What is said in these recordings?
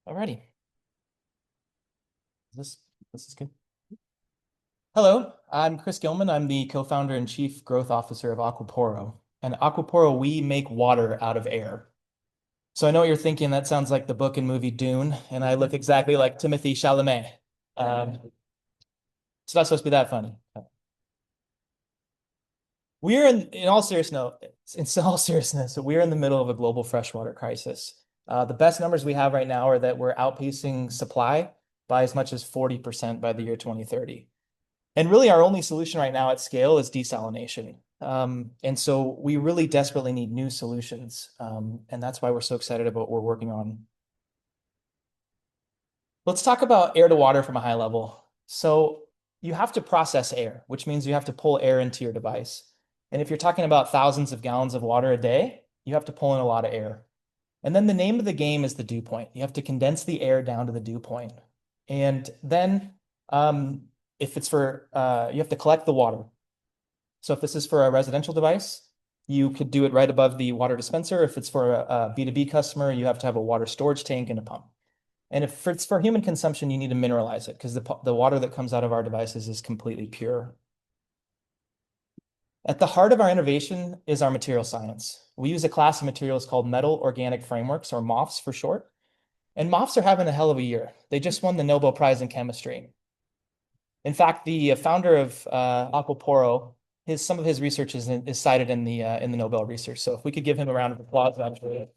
Alrighty. This this is good. Hello, I'm Chris Gilman. I'm the co-founder and chief growth officer of AquaPoro. And AquaPoro, we make water out of air. So I know what you're thinking. That sounds like the book and movie Dune, and I look exactly like Timothy Chalamet. It's not supposed to be that funny. We're in all seriousness, we're in the middle of a global freshwater crisis. The best numbers we have right now are that we're outpacing supply by as much as 40% by the year 2030. And really, our only solution right now at scale is desalination. And so we really desperately need new solutions. And that's why we're so excited about what we're working on. Let's talk about air to water from a high level. So you have to process air, which means you have to pull air into your device. And if you're talking about thousands of gallons of water a day, you have to pull in a lot of air. And then the name of the game is the dew point. You have to condense the air down to the dew point. And then if it's for, you have to collect the water. So if this is for a residential device, you could do it right above the water dispenser. If it's for a B2B customer, you have to have a water storage tank and a pump. And if it's for human consumption, you need to mineralize it because the water that comes out of our devices is completely pure. At the heart of our innovation is our material science. We use a class of materials called metal organic frameworks, or MOFs for short. And MOFs are having a hell of a year. They just won the Nobel Prize in Chemistry. In fact, the founder of AquaPoro, some of his research is cited in the Nobel research. So if we could give him a round of applause, actually.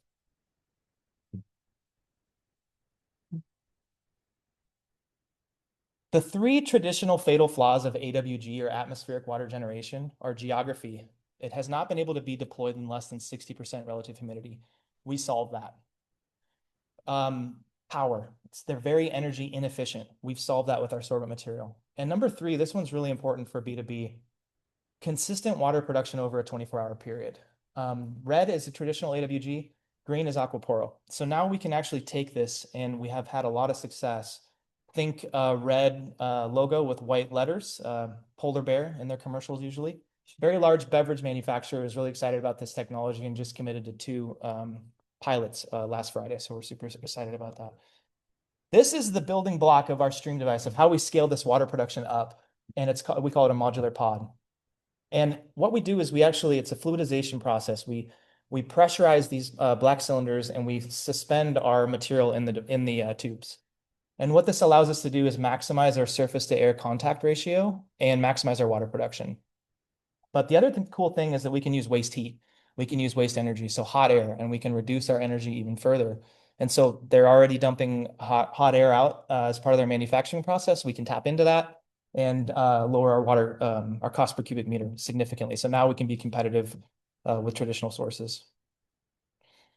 The three traditional fatal flaws of AWG, or atmospheric water generation, are geography. It has not been able to be deployed in less than 60% relative humidity. We solve that. Power. They're very energy inefficient. We've solved that with our sorbent material. And number three, this one's really important for B2B. Consistent water production over a 24-hour period. Red is a traditional AWG, green is AquaPoro. So now we can actually take this, and we have had a lot of success. Think red logo with white letters, polar bear in their commercials usually. Very large beverage manufacturer is really excited about this technology and just committed to 2 pilots last Friday. So we're super excited about that. This is the building block of our stream device, of how we scale this water production up. And we call it a modular pod. And what we do is it's a fluidization process. We pressurize these black cylinders, and we suspend our material in the tubes. And what this allows us to do is maximize our surface to air contact ratio and maximize our water production. But the other cool thing is that we can use waste heat. We can use waste energy, so hot air, and we can reduce our energy even further. And so they're already dumping hot air out as part of their manufacturing process. We can tap into that and lower our cost per cubic meter significantly. So now we can be competitive with traditional sources.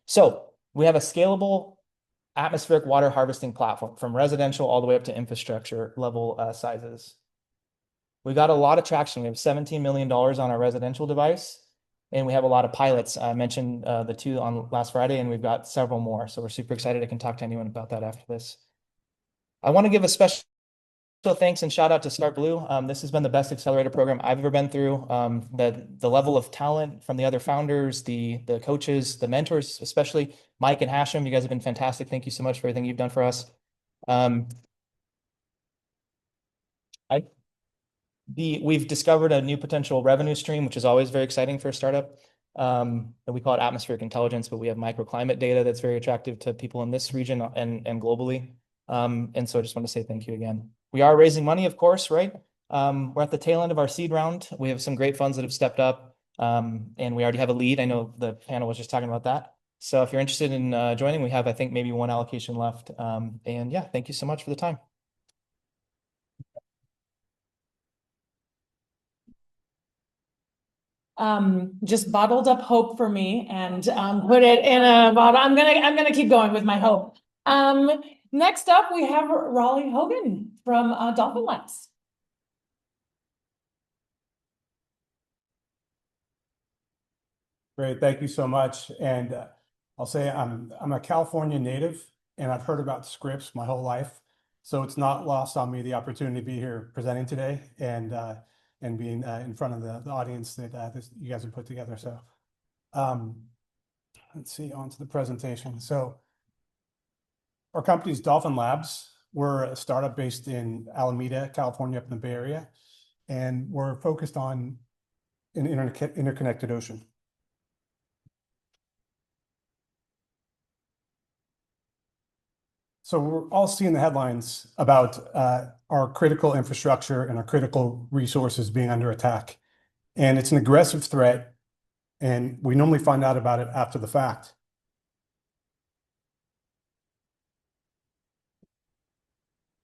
So we have a scalable atmospheric water harvesting platform from residential all the way up to infrastructure level sizes. We got a lot of traction. We have $17 million on our residential device, and we have a lot of pilots. I mentioned the 2 on last Friday, and we've got several more. So we're super excited. I can talk to anyone about that after this. I want to give a special thanks and shout out to StartBlue. This has been the best accelerator program I've ever been through. The level of talent from the other founders, the coaches, the mentors, especially Mike and Hashem, you guys have been fantastic. Thank you so much for everything you've done for us. We've discovered a new potential revenue stream, which is always very exciting for a startup. And we call it atmospheric intelligence, but we have microclimate data that's very attractive to people in this region and globally. And so I just want to say thank you again. We are raising money, of course, right? We're at the tail end of our seed round. We have some great funds that have stepped up, and we already have a lead. I know the panel was just talking about that. So if you're interested in joining, we have, I think, maybe 1 allocation left. And yeah, thank you so much for the time. Just bottled up hope for me and put it in a bottle. I'm gonna keep going with my hope. Next up, we have Raleigh Hogan from Dolphin Labs. Great, thank you so much. And I'll say I'm a California native, and I've heard about Scripps my whole life, so it's not lost on me the opportunity to be here presenting today and being in front of the audience that you guys have put together. So let's see, on to the presentation. So our company is Dolphin Labs. We're a startup based in Alameda, California, up in the Bay Area, and we're focused on an interconnected ocean. So we're all seeing the headlines about our critical infrastructure and our critical resources being under attack. And it's an aggressive threat, and we normally find out about it after the fact.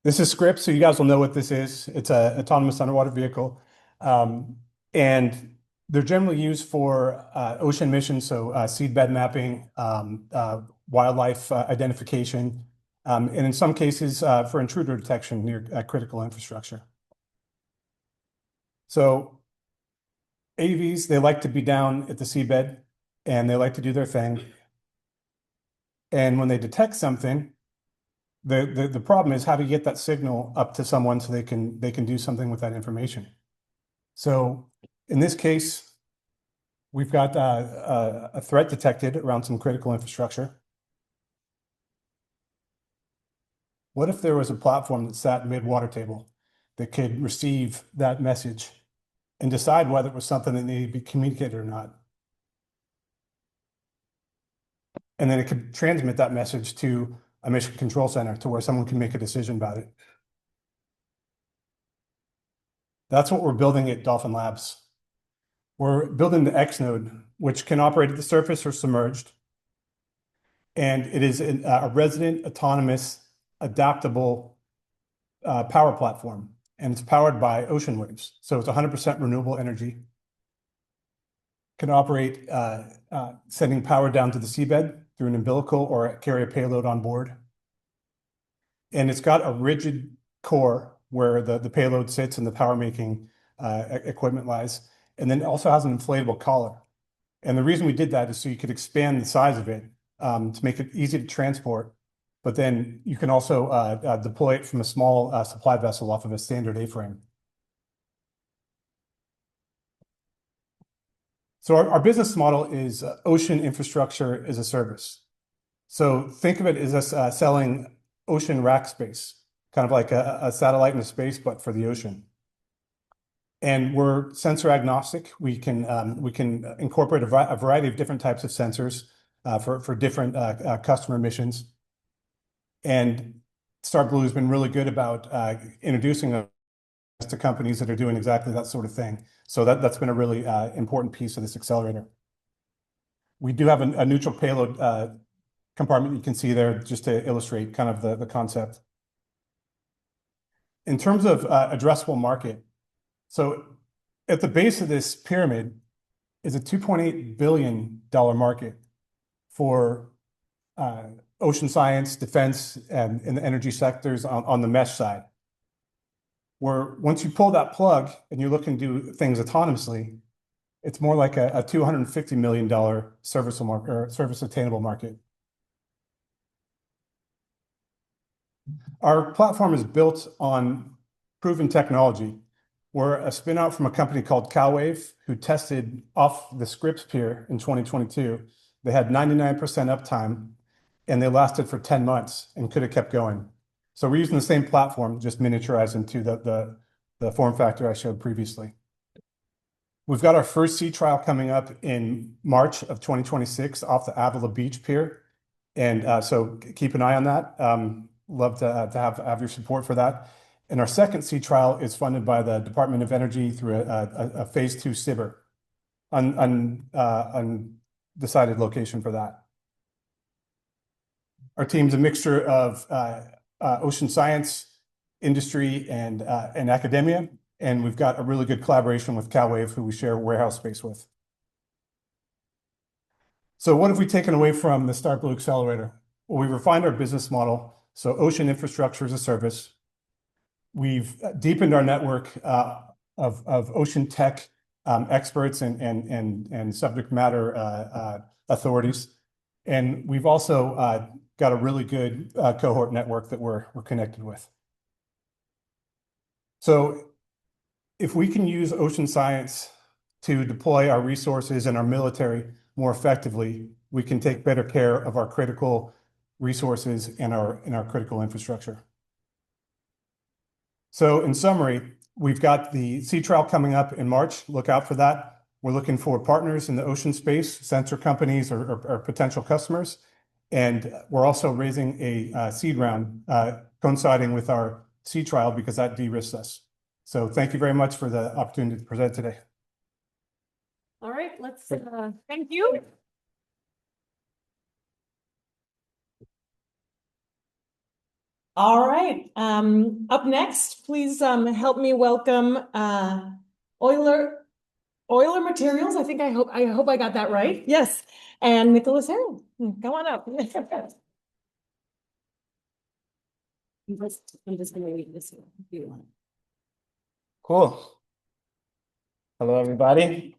This is Scripps, so you guys will know what this is. It's an autonomous underwater vehicle. And they're generally used for ocean missions, so seabed mapping, wildlife identification, and in some cases for intruder detection near critical infrastructure. So AVs, they like to be down at the seabed and they like to do their thing. And when they detect something, the problem is how to get that signal up to someone so they can do something with that information. So in this case, we've got a threat detected around some critical infrastructure. What if there was a platform that sat mid-water table that could receive that message and decide whether it was something that needed to be communicated or not? And then it could transmit that message to a mission control center to where someone can make a decision about it. That's what we're building at Dolphin Labs. We're building the X node, which can operate at the surface or submerged. And it is a resident, autonomous, adaptable power platform. And it's powered by ocean waves. So it's 100% renewable energy. Can operate sending power down to the seabed through an umbilical or carry a payload on board. And it's got a rigid core where the payload sits and the power making equipment lies. And then it also has an inflatable collar. And the reason we did that is so you could expand the size of it to make it easy to transport. But then you can also deploy it from a small supply vessel off of a standard A-frame. So our business model is ocean infrastructure as a service. So think of it as us selling ocean rack space, kind of like a satellite in space, but for the ocean. And we're sensor agnostic. We can incorporate a variety of different types of sensors for different customer missions. And StartBlue has been really good about introducing us to companies that are doing exactly that sort of thing. So that's been a really important piece of this accelerator. We do have a neutral payload compartment you can see there just to illustrate kind of the concept. In terms of addressable market, so at the base of this pyramid is a $2.8 billion market for ocean science, defense, and the energy sectors on the mesh side. Where once you pull that plug and you're looking to do things autonomously, it's more like a $250 million serviceable market or service attainable market. Our platform is built on proven technology. We're a spin out from a company called KAHU, who tested off the Scripps pier in 2022. They had 99% uptime, and they lasted for 10 months and could have kept going. So we're using the same platform, just miniaturized into the form factor I showed previously. We've got our first sea trial coming up in March of 2026 off the Avila Beach pier. And so keep an eye on that. Love to have your support for that. And our second sea trial is funded by the Department of Energy through a phase 2 SBIR, undecided location for that. Our team's a mixture of ocean science, industry, and academia. And we've got a really good collaboration with KAHU, who we share warehouse space with. So what have we taken away from the StartBlue Accelerator? Well, we refined our business model. So ocean infrastructure as a service. We've deepened our network of ocean tech experts and subject matter authorities. And we've also got a really good cohort network that we're connected with. So if we can use ocean science to deploy our resources and our military more effectively, we can take better care of our critical resources and our critical infrastructure. So in summary, we've got the sea trial coming up in March. Look out for that. We're looking for partners in the ocean space, sensor companies or potential customers. And we're also raising a seed round coinciding with our sea trial because that de-risks us. So thank you very much for the opportunity to present today. All right, let's, thank you. All right, up next, please help me welcome Euler Materials. I hope I got that right. Yes, and Nicholas Harrell. Come on up. I'm just gonna read this one if you want. Cool. Hello, everybody.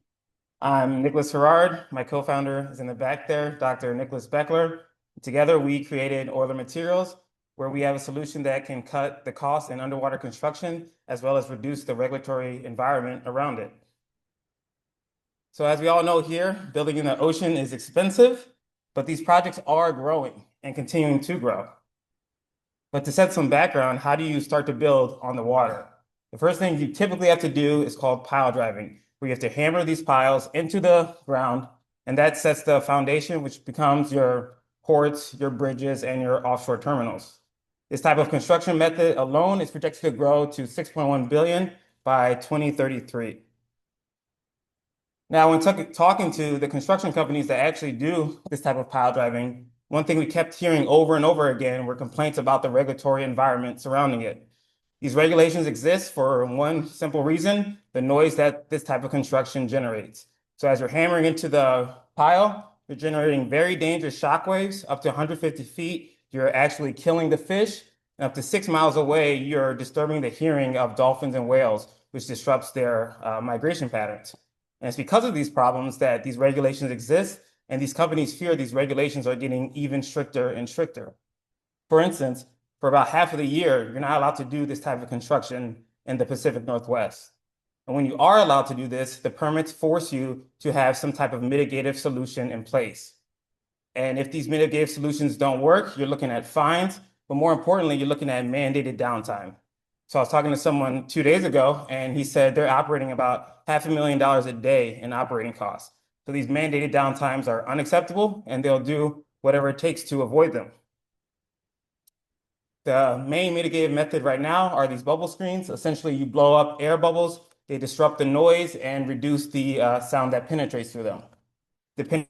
I'm Nicholas Herrard. My co-founder is in the back there, Dr. Nicholas Beckler. Together, we created Euler Materials, where we have a solution that can cut the cost in underwater construction, as well as reduce the regulatory environment around it. So as we all know here, building in the ocean is expensive, but these projects are growing and continuing to grow. But to set some background, how do you start to build on the water? The first thing you typically have to do is called pile driving, where you have to hammer these piles into the ground, and that sets the foundation, which becomes your ports, your bridges, and your offshore terminals. This type of construction method alone is projected to grow to 6.1 billion by 2033. Now, when talking to the construction companies that actually do this type of pile driving, one thing we kept hearing over and over again were complaints about the regulatory environment surrounding it. These regulations exist for one simple reason: the noise that this type of construction generates. So as you're hammering into the pile, you're generating very dangerous shock waves up to 150 feet. You're actually killing the fish. And up to 6 miles away, you're disturbing the hearing of dolphins and whales, which disrupts their migration patterns. And it's because of these problems that these regulations exist, and these companies fear these regulations are getting even stricter and stricter. For instance, for about half of the year, you're not allowed to do this type of construction in the Pacific Northwest. And when you are allowed to do this, the permits force you to have some type of mitigative solution in place. And if these mitigative solutions don't work, you're looking at fines, but more importantly, you're looking at mandated downtime. So I was talking to someone 2 days ago, and he said they're operating about $500,000 a day in operating costs. So these mandated downtimes are unacceptable, and they'll do whatever it takes to avoid them. The main mitigative method right now are these bubble screens. Essentially, you blow up air bubbles, they disrupt the noise and reduce the sound that penetrates through them. Depending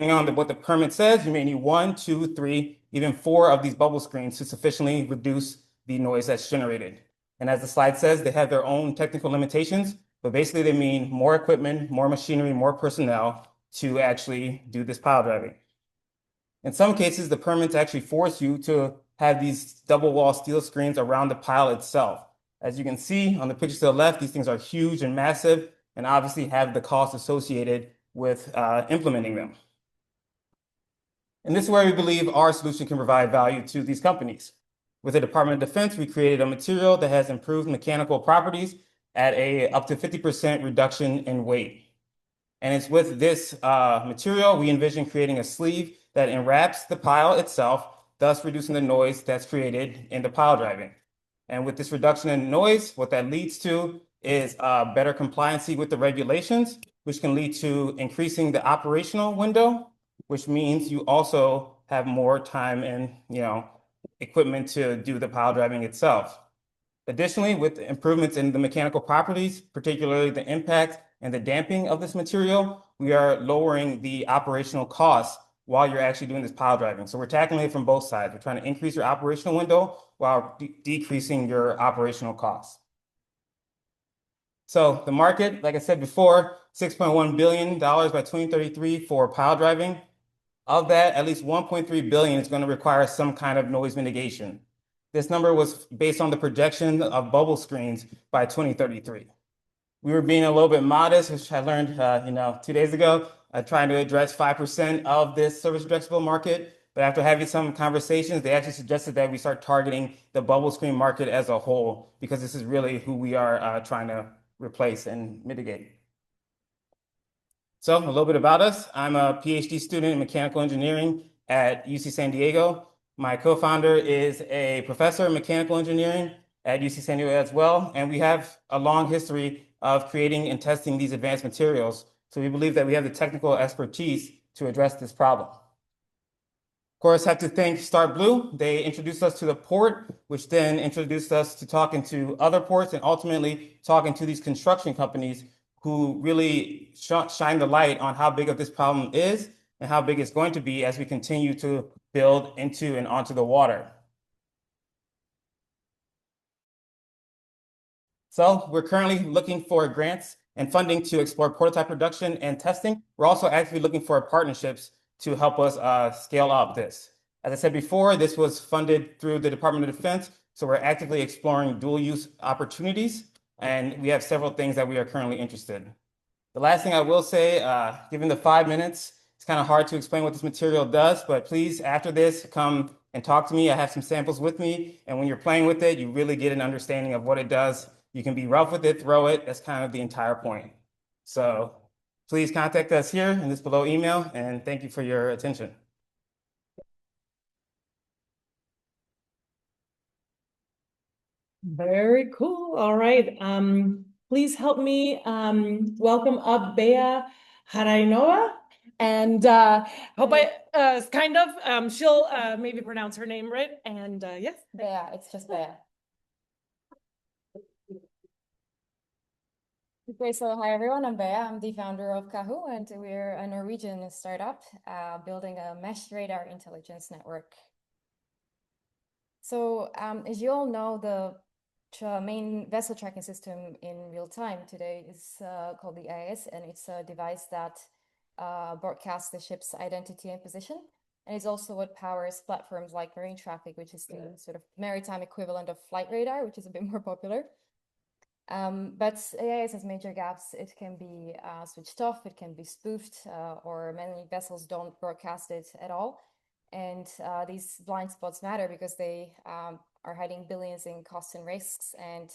on what the permit says, you may need 1, 2, 3, even 4 of these bubble screens to sufficiently reduce the noise that's generated. And as the slide says, they have their own technical limitations, but basically they mean more equipment, more machinery, more personnel to actually do this pile driving. In some cases, the permits actually force you to have these double wall steel screens around the pile itself. As you can see on the pictures to the left, these things are huge and massive and obviously have the cost associated with implementing them. And this is where we believe our solution can provide value to these companies. With the Department of Defense, we created a material that has improved mechanical properties at up to 50% reduction in weight. And it's with this material, we envision creating a sleeve that enwraps the pile itself, thus reducing the noise that's created in the pile driving. And with this reduction in noise, what that leads to is better compliancy with the regulations, which can lead to increasing the operational window, which means you also have more time and equipment to do the pile driving itself. Additionally, with the improvements in the mechanical properties, particularly the impact and the damping of this material, we are lowering the operational costs while you're actually doing this pile driving. So we're tackling it from both sides. We're trying to increase your operational window while decreasing your operational costs. So the market, like I said before, $6.1 billion by 2033 for pile driving. Of that, at least 1.3 billion is going to require some kind of noise mitigation. This number was based on the projection of bubble screens by 2033. We were being a little bit modest, which I learned 2 days ago, trying to address 5% of this service addressable market. But after having some conversations, they actually suggested that we start targeting the bubble screen market as a whole, because this is really who we are trying to replace and mitigate. So a little bit about us. I'm a PhD student in mechanical engineering at UC San Diego. My co-founder is a professor in mechanical engineering at UC San Diego as well, and we have a long history of creating and testing these advanced materials. So we believe that we have the technical expertise to address this problem. Of course, have to thank StartBlue. They introduced us to the port, which then introduced us to talking to other ports and ultimately talking to these construction companies who really shine the light on how big of this problem is and how big it's going to be as we continue to build into and onto the water. So we're currently looking for grants and funding to explore prototype production and testing. We're also actively looking for partnerships to help us scale up this. As I said before, this was funded through the Department of Defense, so we're actively exploring dual use opportunities, and we have several things that we are currently interested in. The last thing I will say, given the 5 minutes, it's kind of hard to explain what this material does, but please, after this, come and talk to me. I have some samples with me, and when you're playing with it, you really get an understanding of what it does. You can be rough with it, throw it. That's kind of the entire point. So please contact us here in this below email, and thank you for your attention. Very cool. All right. Please help me welcome up Bea Harainova. And hope I kind of she'll maybe pronounce her name right. And yes. Bea, it's just Bea. Okay, so hi everyone, I'm Bea. I'm the founder of KAHU, and we're a Norwegian startup building a mesh radar intelligence network. So as you all know, the main vessel tracking system in real time today is called the AIS, and it's a device that broadcasts the ship's identity and position. And it's also what powers platforms like marine traffic, which is the sort of maritime equivalent of flight radar, which is a bit more popular. But AIS has major gaps. It can be switched off, it can be spoofed, or many vessels don't broadcast it at all. And these blind spots matter because they are hiding billions in costs and risks, and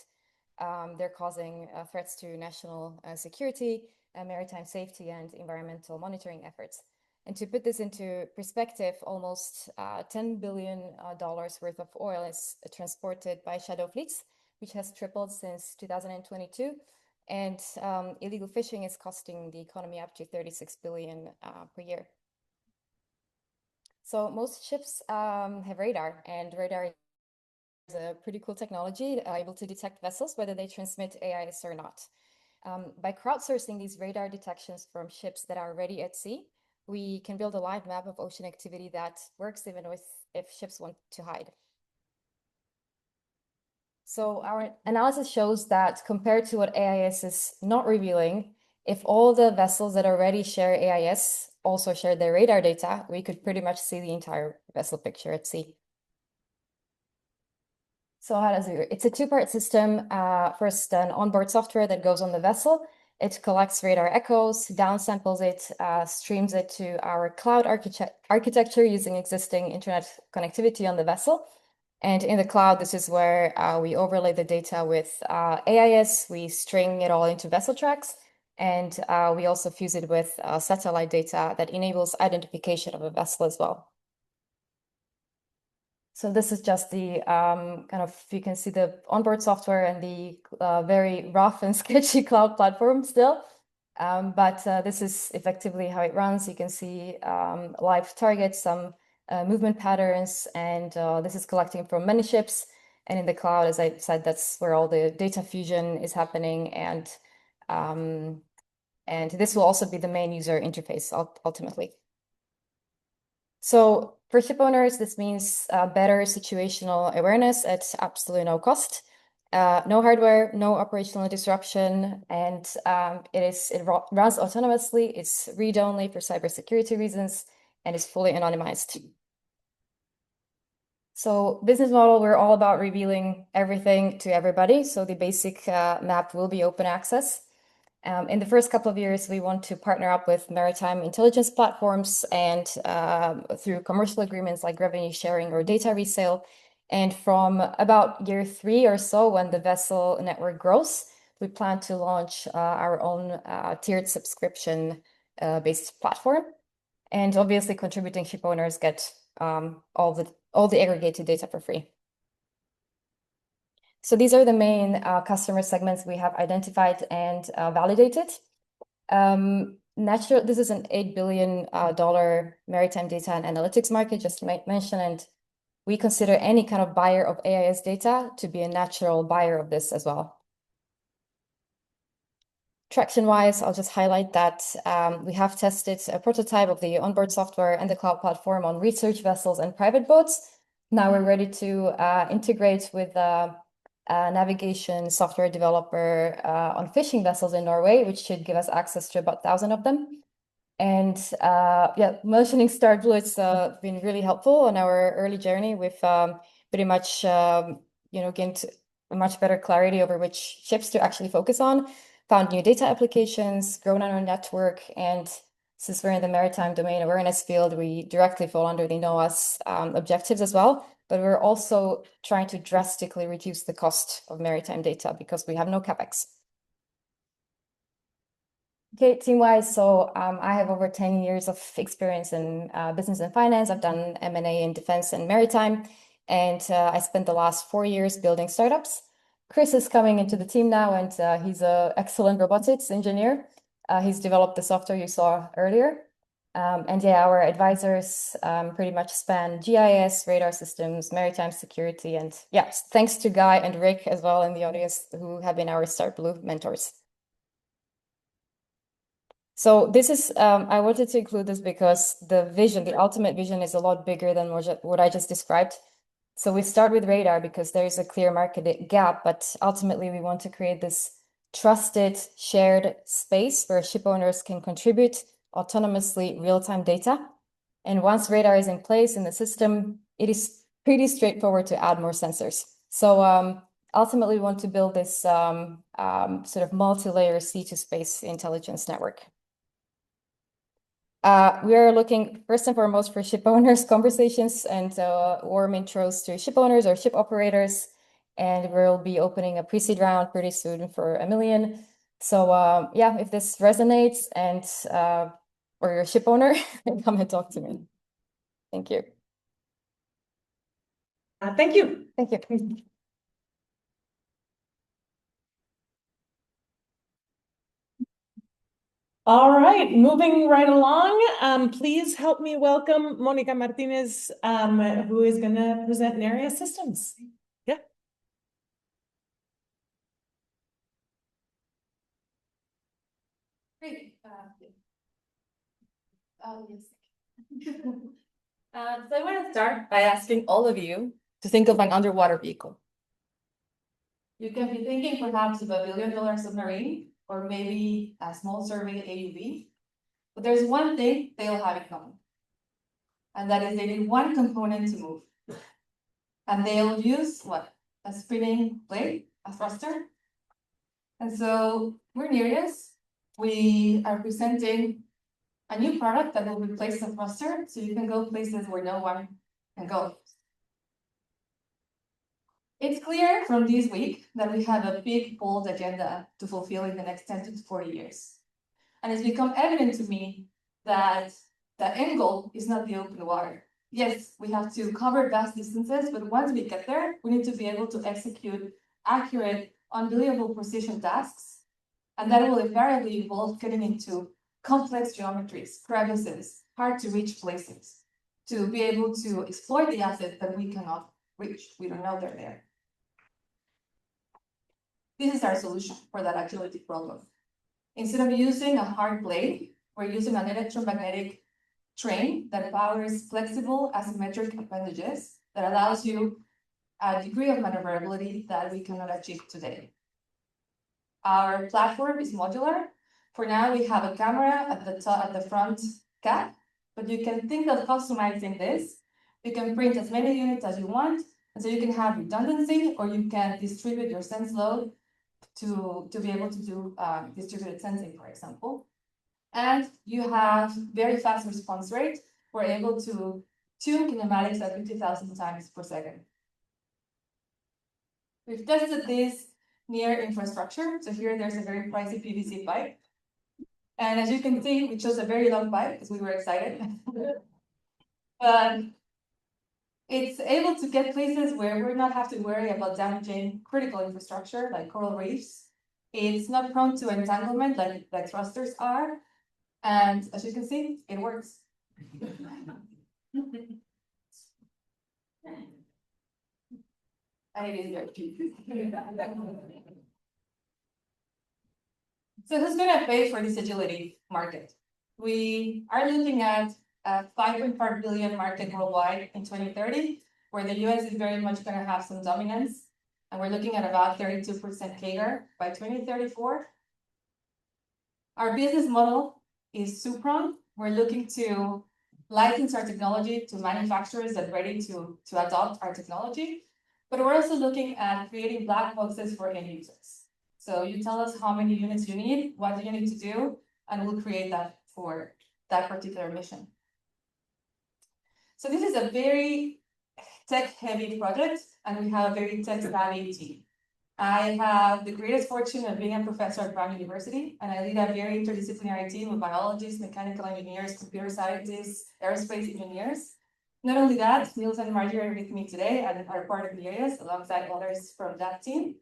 they're causing threats to national security, maritime safety, and environmental monitoring efforts. And to put this into perspective, almost $10 billion worth of oil is transported by shadow fleets, which has tripled since 2022. And illegal fishing is costing the economy up to $36 billion per year. So most ships have radar, and radar is a pretty cool technology able to detect vessels, whether they transmit AIS or not. By crowdsourcing these radar detections from ships that are already at sea, we can build a live map of ocean activity that works even if ships want to hide. So our analysis shows that compared to what AIS is not revealing, if all the vessels that already share AIS also share their radar data, we could pretty much see the entire vessel picture at sea. So how does it work? It's a two-part system. First, an onboard software that goes on the vessel. It collects radar echoes, downsamples it, streams it to our cloud architecture using existing internet connectivity on the vessel. And in the cloud, this is where we overlay the data with AIS, we string it all into vessel tracks, and we also fuse it with satellite data that enables identification of a vessel as well. So this is just the you can see the onboard software and the very rough and sketchy cloud platform still. But this is effectively how it runs. You can see live targets, some movement patterns, and this is collecting from many ships. And in the cloud, as I said, that's where all the data fusion is happening. And this will also be the main user interface ultimately. So for ship owners, this means better situational awareness at absolutely no cost. No hardware, no operational disruption, and it runs autonomously. It's read-only for cybersecurity reasons, and is fully anonymized. So business model, we're all about revealing everything to everybody. So the basic map will be open access. In the first couple of years, we want to partner up with maritime intelligence platforms and through commercial agreements like revenue sharing or data resale. And from about year 3 or so, when the vessel network grows, we plan to launch our own tiered subscription based platform. And obviously contributing ship owners get all the all the aggregated data for free. So these are the main customer segments we have identified and validated. This is an $8 billion maritime data and analytics market, just mentioned, and we consider any kind of buyer of AIS data to be a natural buyer of this as well. Traction-wise, I'll just highlight that we have tested a prototype of the onboard software and the cloud platform on research vessels and private boats. Now we're ready to integrate with a navigation software developer on fishing vessels in Norway, which should give us access to about 1,000 of them. And yeah, mentioning StartBlue, it's been really helpful on our early journey. We've pretty much gained a much better clarity over which ships to actually focus on, found new data applications, grown our network, and since we're in the maritime domain awareness field, we directly fall under the NOAA's objectives as well. But we're also trying to drastically reduce the cost of maritime data because we have no CapEx. Okay, team-wise, so I have over 10 years of experience in business and finance. I've done M&A in defense and maritime, and I spent the last 4 years building startups. Chris is coming into the team now, and he's an excellent robotics engineer. He's developed the software you saw earlier. And yeah, our advisors pretty much span GIS, radar systems, maritime security, and yes, thanks to Guy and Rick as well in the audience who have been our StartBlue mentors. So this is, I wanted to include this because the vision, the ultimate vision is a lot bigger than what I just described. So we start with radar because there is a clear market gap, but ultimately we want to create this trusted, shared space where ship owners can contribute autonomously real-time data. And once radar is in place in the system, it is pretty straightforward to add more sensors. So ultimately we want to build this sort of multi-layer sea-to-space intelligence network. We are looking first and foremost for ship owners conversations and warm intros to ship owners or ship operators. And we'll be opening a pre-seed round pretty soon for $1 million. So yeah, if this resonates and or you're a ship owner, come and talk to me. Thank you. Thank you. Thank you. All right, moving right along. Please help me welcome Mónica Martinez, who is going to present Nereus Systems. Yeah. Great. Yes. So I want to start by asking all of you to think of an underwater vehicle. You can be thinking perhaps of a $1 billion submarine or maybe a small survey AUV. But there's one thing they all have in common. And that is they need one component to move. And they'll use what? A spinning blade, a thruster. And so we're Nereus. We are presenting a new product that will replace the thruster, so you can go places where no one can go. It's clear from this week that we have a big, bold agenda to fulfill in the next 10 to 40 years. And it's become evident to me that the end goal is not the open water. Yes, we have to cover vast distances, but once we get there, we need to be able to execute accurate, unbelievable precision tasks. And that will invariably involve getting into complex geometries, crevices, hard to reach places, to be able to exploit the assets that we cannot reach. We don't know they're there. This is our solution for that agility problem. Instead of using a hard blade, we're using an electromagnetic train that powers flexible asymmetric appendages that allows you a degree of maneuverability that we cannot achieve today. Our platform is modular. For now, we have a camera at the top, at the front cap, but you can think of customizing this. You can print as many units as you want, and so you can have redundancy, or you can distribute your sense load to be able to do distributed sensing, for example. And you have very fast response rate. We're able to tune kinematics at 50,000 times per second. We've tested this near infrastructure. So here there's a very pricey PVC pipe. And as you can see, we chose a very long pipe because we were excited. But It's able to get places where we're not have to worry about damaging critical infrastructure like coral reefs. It's not prone to entanglement like thrusters are. And as you can see, it works. And it is very cheap. So who's gonna pay for this agility market? We are looking at a 5.4 billion market worldwide in 2030, where the US is very much gonna have some dominance. And we're looking at about 32% CAGR by 2034. Our business model is two-pronged. We're looking to license our technology to manufacturers that are ready to adopt our technology. But we're also looking at creating black boxes for end users. So you tell us how many units you need, what do you need to do, and we'll create that for that particular mission. So this is a very tech-heavy project, and we have a very tech-savvy team. I have the greatest fortune of being a professor at Brown University, and I lead a very interdisciplinary team of biologists, mechanical engineers, computer scientists, aerospace engineers. Not only that, Niels and Marjorie are with me today and are part of Nereus alongside others from that team.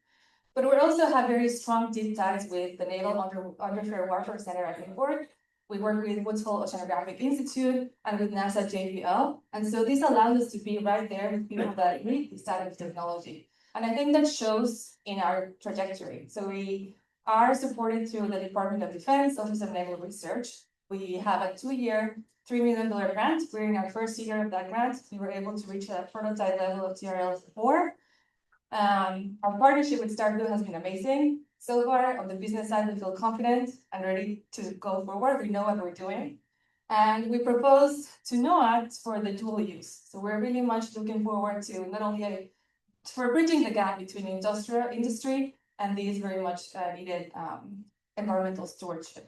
But we also have very strong deep ties with the Naval Underwater Warfare Center at Newport. We work with Scripps Oceanographic Institute and with NASA JPL. And so this allows us to be right there with people that need this type of technology. And I think that shows in our trajectory. So we are supported through the Department of Defense, Office of Naval Research. We have a 2-year, $3 million grant. We're in our first year of that grant. We were able to reach a prototype level of TRL-4. Our partnership with StartBlue has been amazing. So far, on the business side, we feel confident and ready to go forward. We know what we're doing. And we propose to NOAA for the dual use. So we're really much looking forward to not only for bridging the gap between industry and these very much needed environmental stewardship.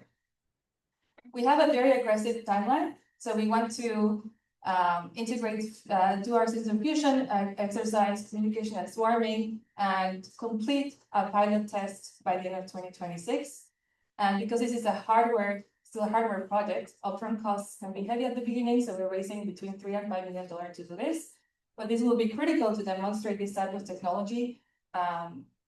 We have a very aggressive timeline. So we want to integrate, do our system fusion, exercise, communication and swarming, and complete a pilot test by the end of 2026. And because this is still a hardware project, upfront costs can be heavy at the beginning. So we're raising between $3 and $5 million to do this. But this will be critical to demonstrate this type of technology.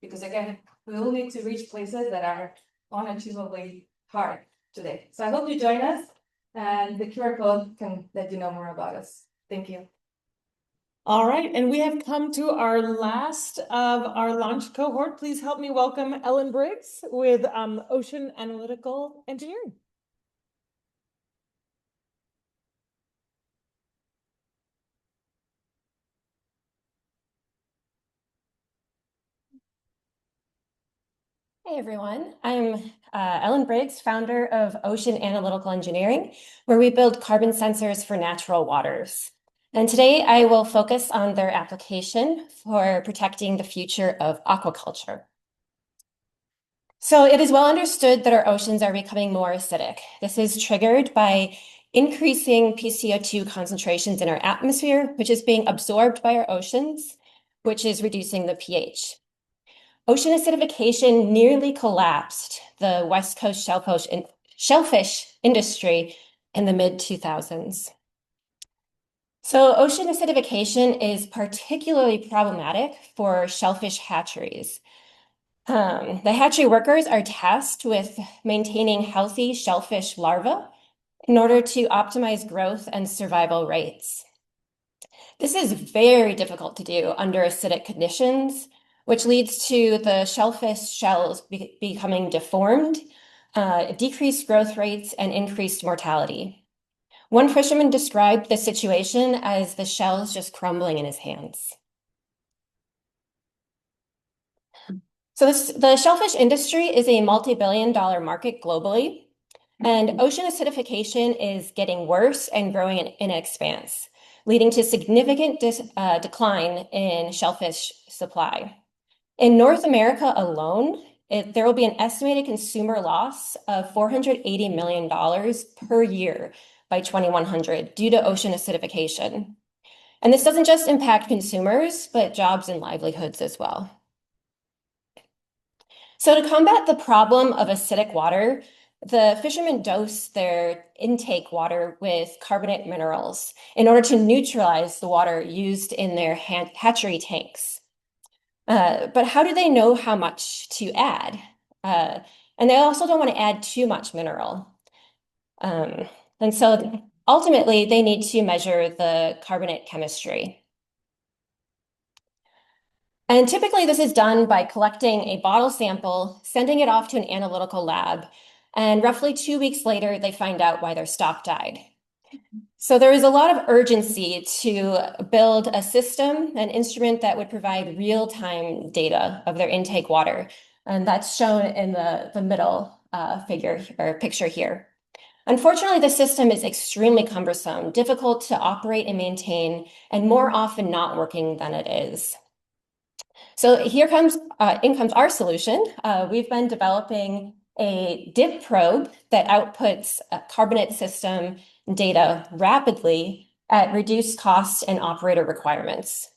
Because again, we will need to reach places that are unachievably hard today. So I hope you join us, and the QR code can let you know more about us. Thank you. All right, and we have come to our last of our launch cohort. Please help me welcome Ellen Briggs with Ocean Analytical Engineering. Hey everyone, I'm Ellen Briggs, founder of Ocean Analytical Engineering, where we build carbon sensors for natural waters. And today I will focus on their application for protecting the future of aquaculture. So it is well understood that our oceans are becoming more acidic. This is triggered by increasing PCO2 concentrations in our atmosphere, which is being absorbed by our oceans, which is reducing the pH. Ocean acidification nearly collapsed the West Coast shellfish industry in the mid-2000s. So ocean acidification is particularly problematic for shellfish hatcheries. The hatchery workers are tasked with maintaining healthy shellfish larvae in order to optimize growth and survival rates. This is very difficult to do under acidic conditions, which leads to the shellfish shells becoming deformed, decreased growth rates, and increased mortality. One fisherman described the situation as the shells just crumbling in his hands. So the shellfish industry is a multi-billion-dollar market globally, and ocean acidification is getting worse and growing in expanse, leading to significant decline in shellfish supply. In North America alone, there will be an estimated consumer loss of $480 million per year by 2100 due to ocean acidification. And this doesn't just impact consumers, but jobs and livelihoods as well. So to combat the problem of acidic water, the fishermen dose their intake water with carbonate minerals in order to neutralize the water used in their hatchery tanks. But how do they know how much to add? And they also don't want to add too much mineral. And so ultimately, they need to measure the carbonate chemistry. And typically, this is done by collecting a bottle sample, sending it off to an analytical lab, and roughly 2 weeks later, they find out why their stock died. So there is a lot of urgency to build a system, an instrument that would provide real-time data of their intake water. And that's shown in the middle figure or picture here. Unfortunately, the system is extremely cumbersome, difficult to operate and maintain, and more often not working than it is. So in comes our solution. We've been developing a dip probe that outputs carbonate system data rapidly at reduced cost and operator requirements.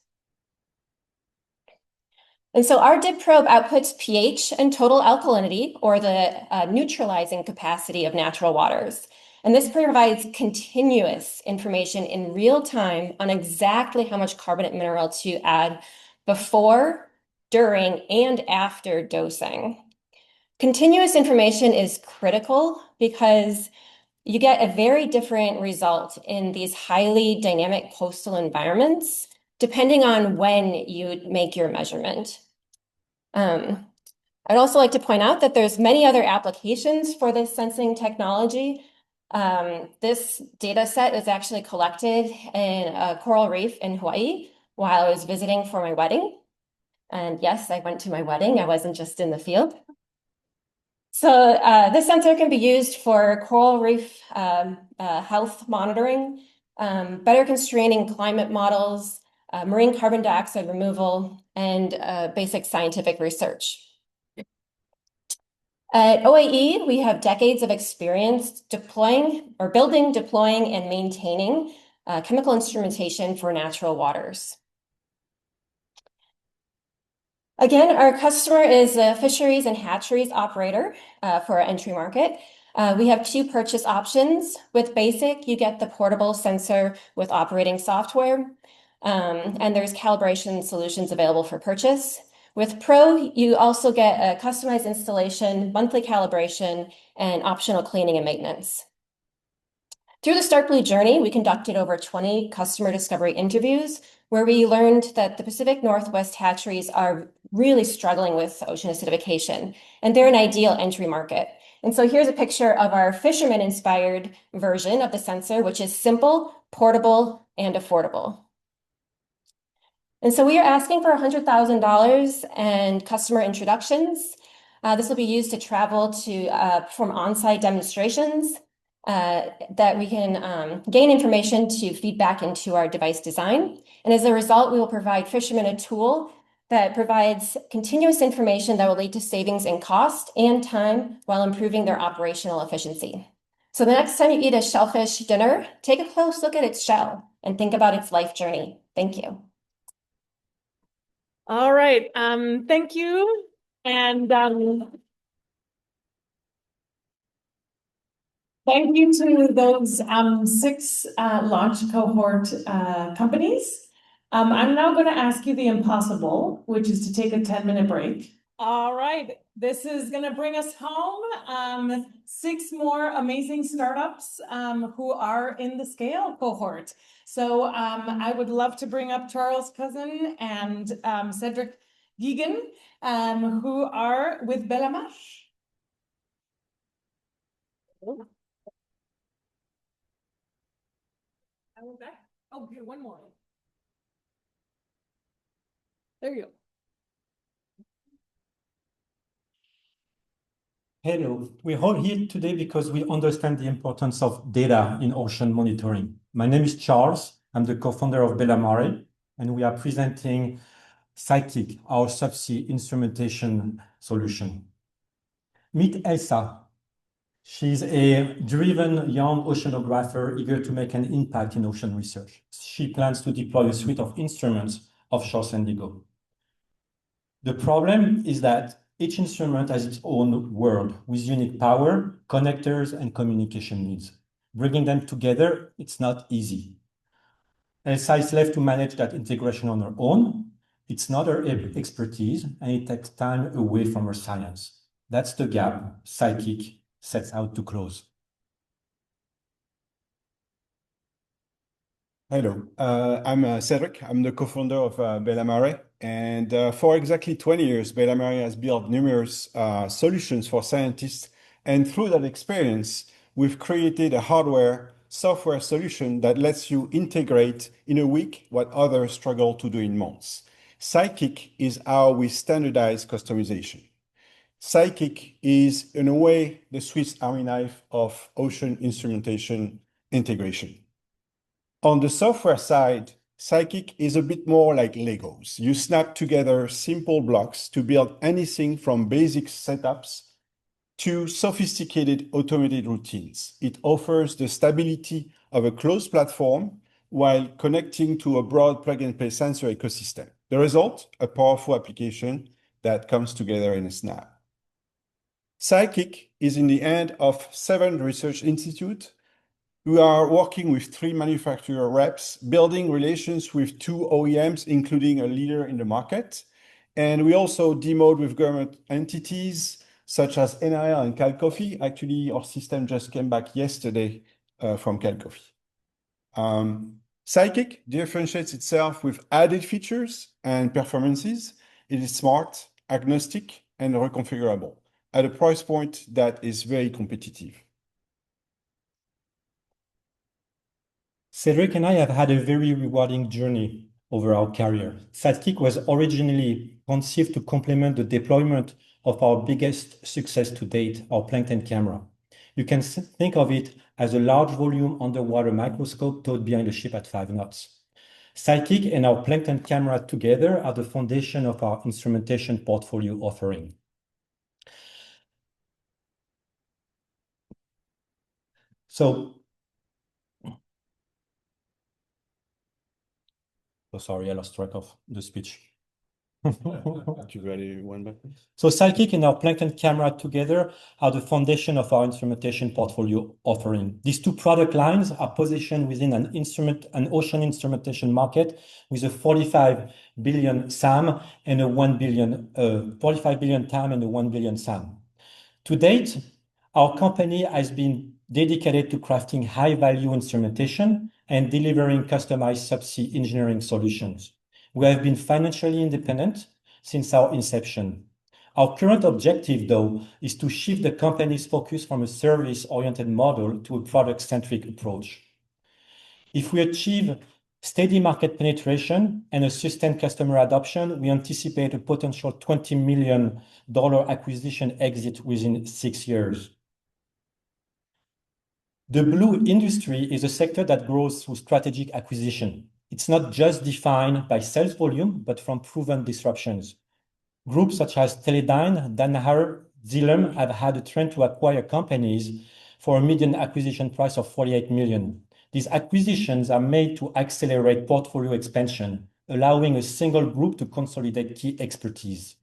And so our dip probe outputs pH and total alkalinity, or the neutralizing capacity of natural waters. And this provides continuous information in real time on exactly how much carbonate mineral to add before, during, and after dosing. Continuous information is critical because you get a very different result in these highly dynamic coastal environments, depending on when you make your measurement. I'd also like to point out that there's many other applications for this sensing technology. This data set is actually collected in a coral reef in Hawaii while I was visiting for my wedding. And yes, I went to my wedding. I wasn't just in the field. So this sensor can be used for coral reef health monitoring, better constraining climate models, marine carbon dioxide removal, and basic scientific research. At OAE, we have decades of experience building, deploying, and maintaining chemical instrumentation for natural waters. Again, our customer is a fisheries and hatcheries operator for our entry market. We have 2 purchase options. With Basic, you get the portable sensor with operating software, and there's calibration solutions available for purchase. With Pro, you also get a customized installation, monthly calibration, and optional cleaning and maintenance. Through the StartBlue journey, we conducted over 20 customer discovery interviews where we learned that the Pacific Northwest hatcheries are really struggling with ocean acidification, and they're an ideal entry market. And so here's a picture of our fisherman-inspired version of the sensor, which is simple, portable, and affordable. And so we are asking for $100,000 and customer introductions. This will be used to travel to perform on-site demonstrations that we can gain information to feed back into our device design. And as a result, we will provide fishermen a tool that provides continuous information that will lead to savings in cost and time while improving their operational efficiency. So the next time you eat a shellfish dinner, take a close look at its shell and think about its life journey. Thank you. All right, thank you. And thank you to those 6 launch cohort companies. I'm now going to ask you the impossible, which is to take a 10-minute break. All right, this is going to bring us home. 6 more amazing startups who are in the scale cohort. So I would love to bring up Charles Cousin and Cedric Geegan, who are with Bellamare. I will back. Oh, here, one more. There you go. Hello, we're all here today because we understand the importance of data in ocean monitoring. My name is Charles. I'm the co-founder of Bellamare, and we are presenting Cyclic, our subsea instrumentation solution. Meet Elsa. She's a driven young oceanographer eager to make an impact in ocean research. She plans to deploy a suite of instruments offshore San Diego. The problem is that Each instrument has its own world with unique power, connectors, and communication needs. Bringing them together, it's not easy. ELSA is left to manage that integration on her own. It's not her expertise, and it takes time away from her science. That's the gap Psychic sets out to close. Hello, I'm Cedric. I'm the co-founder of Bellamare. And for exactly 20 years, Bellamare has built numerous solutions for scientists. And through that experience, we've created a hardware software solution that lets you integrate in a week what others struggle to do in months. Psychic is how we standardize customization. Psychic is, in a way, the Swiss Army knife of ocean instrumentation integration. On the software side, Psychic is a bit more like Legos. You snap together simple blocks to build anything from basic setups to sophisticated automated routines. It offers the stability of a closed platform while connecting to a broad plug-and-play sensor ecosystem. The result, a powerful application that comes together in a snap. Psychic is in the hand of 7 research institutes. We are working with 3 manufacturer reps, building relations with 2 OEMs, including a leader in the market. And we also demoed with government entities such as NIL and KAHU. Actually, our system just came back yesterday from KAHU. Psychic differentiates itself with added features and performances. It is smart, agnostic, and reconfigurable at a price point that is very competitive. Cedric and I have had a very rewarding journey over our career. Psychic was originally conceived to complement the deployment of our biggest success to date, our plankton camera. You can think of it as a large volume underwater microscope towed behind the ship at 5 knots. Psychic and our plankton camera together are the foundation of our instrumentation portfolio offering. Sorry, I lost track of the speech. You ready, one back? So Psychic and our plankton camera together are the foundation of our instrumentation portfolio offering. These 2 product lines are positioned within an ocean instrumentation market with a 45 billion SAM and a 1 billion 45 billion TAM and a 1 billion SAM. To date, our company has been dedicated to crafting high-value instrumentation and delivering customized subsea engineering solutions. We have been financially independent since our inception. Our current objective, though, is to shift the company's focus from a service-oriented model to a product-centric approach. If we achieve steady market penetration and a sustained customer adoption, we anticipate a potential $20 million acquisition exit within 6 years. The blue industry is a sector that grows through strategic acquisition. It's not just defined by sales volume, but from proven disruptions. Groups such as Teledyne, Danaher, Xylem have had a trend to acquire companies for a median acquisition price of 48 million. These acquisitions are made to accelerate portfolio expansion, allowing a single group to consolidate key expertise.